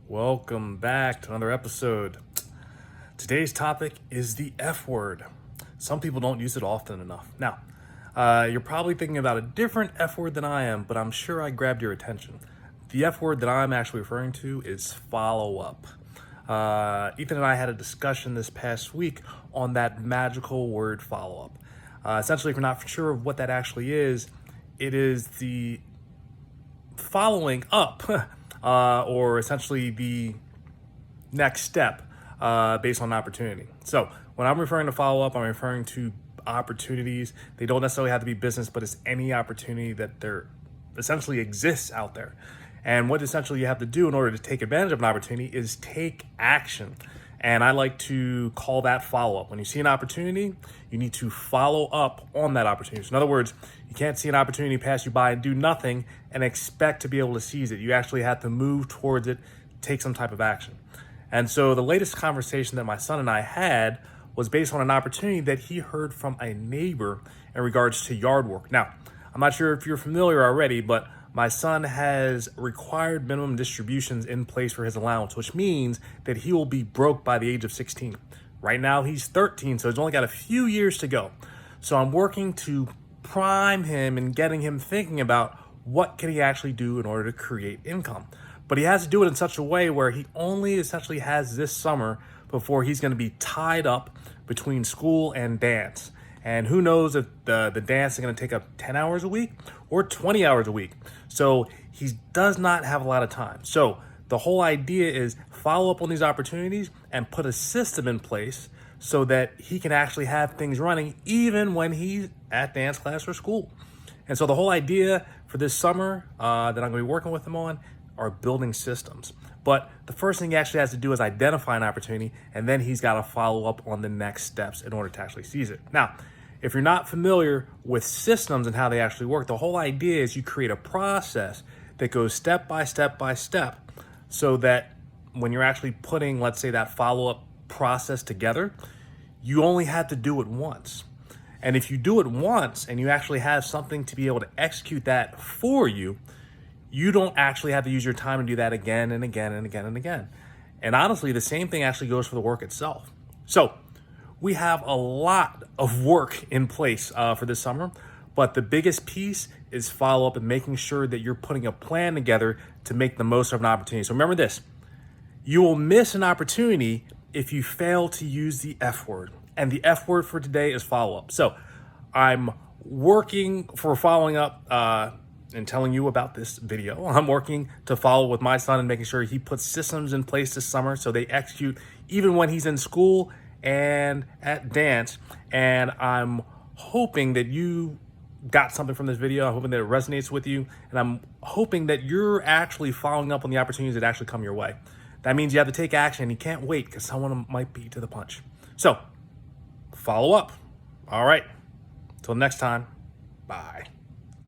Welcome back to another episode. Today's topic is the F word. Some people don't use it often enough. Now, you're probably thinking about a different F word than I am, but I'm sure I grabbed your attention. The F word that I'm actually referring to is follow up. Ethan and I had a discussion this past week on that magical word follow up. Essentially, if you're not sure of what that actually is, it is the following up, or essentially the next step based on opportunity. So when I'm referring to follow up, I'm referring to opportunities. They don't necessarily have to be business, but it's any opportunity that there essentially exists out there. And what essentially you have to do in order to take advantage of an opportunity is take action. And I like to call that follow up. When you see an opportunity, you need to follow up on that opportunity. So in other words, you can't see an opportunity pass you by and do nothing and expect to be able to seize it. You actually have to move towards it, take some type of action. And so the latest conversation that my son and I had was based on an opportunity that he heard from a neighbor in regards to yard work. Now, I'm not sure if you're familiar already, but my son has required minimum distributions in place for his allowance, which means that he will be broke by the age of 16. Right now, he's 13, so he's only got a few years to go. So I'm working to prime him and getting him thinking about what can he actually do in order to create income. But he has to do it in such a way where he only essentially has this summer before he's going to be tied up between school and dance. And who knows if the dance is going to take up 10 hours a week or 20 hours a week. So he does not have a lot of time. So the whole idea is follow up on these opportunities and put a system in place so that he can actually have things running even when he's at dance class or school. And so the whole idea for this summer that I'm going to be working with him on are building systems. But the first thing he actually has to do is identify an opportunity, and then he's got to follow up on the next steps in order to actually seize it. Now, if you're not familiar with systems and how they actually work, the whole idea is you create a process that goes step by step by step so that when you're actually putting, let's say, that follow-up process together, you only have to do it once. And if you do it once and you actually have something to be able to execute that for you, you don't actually have to use your time to do that again and again and again and again. And honestly, the same thing actually goes for the work itself. So we have a lot of work in place for this summer, but the biggest piece is follow up and making sure that you're putting a plan together to make the most of an opportunity. So remember this, you will miss an opportunity if you fail to use the F word. And the F word for today is follow up. So I'm working for following up and telling you about this video. I'm working to follow with my son and making sure he puts systems in place this summer so they execute even when he's in school and at dance. And I'm hoping that you got something from this video. I'm hoping that it resonates with you. And I'm hoping that you're actually following up on the opportunities that actually come your way. That means you have to take action and you can't wait because someone might beat you to the punch. So follow up. All right. Till next time. Bye.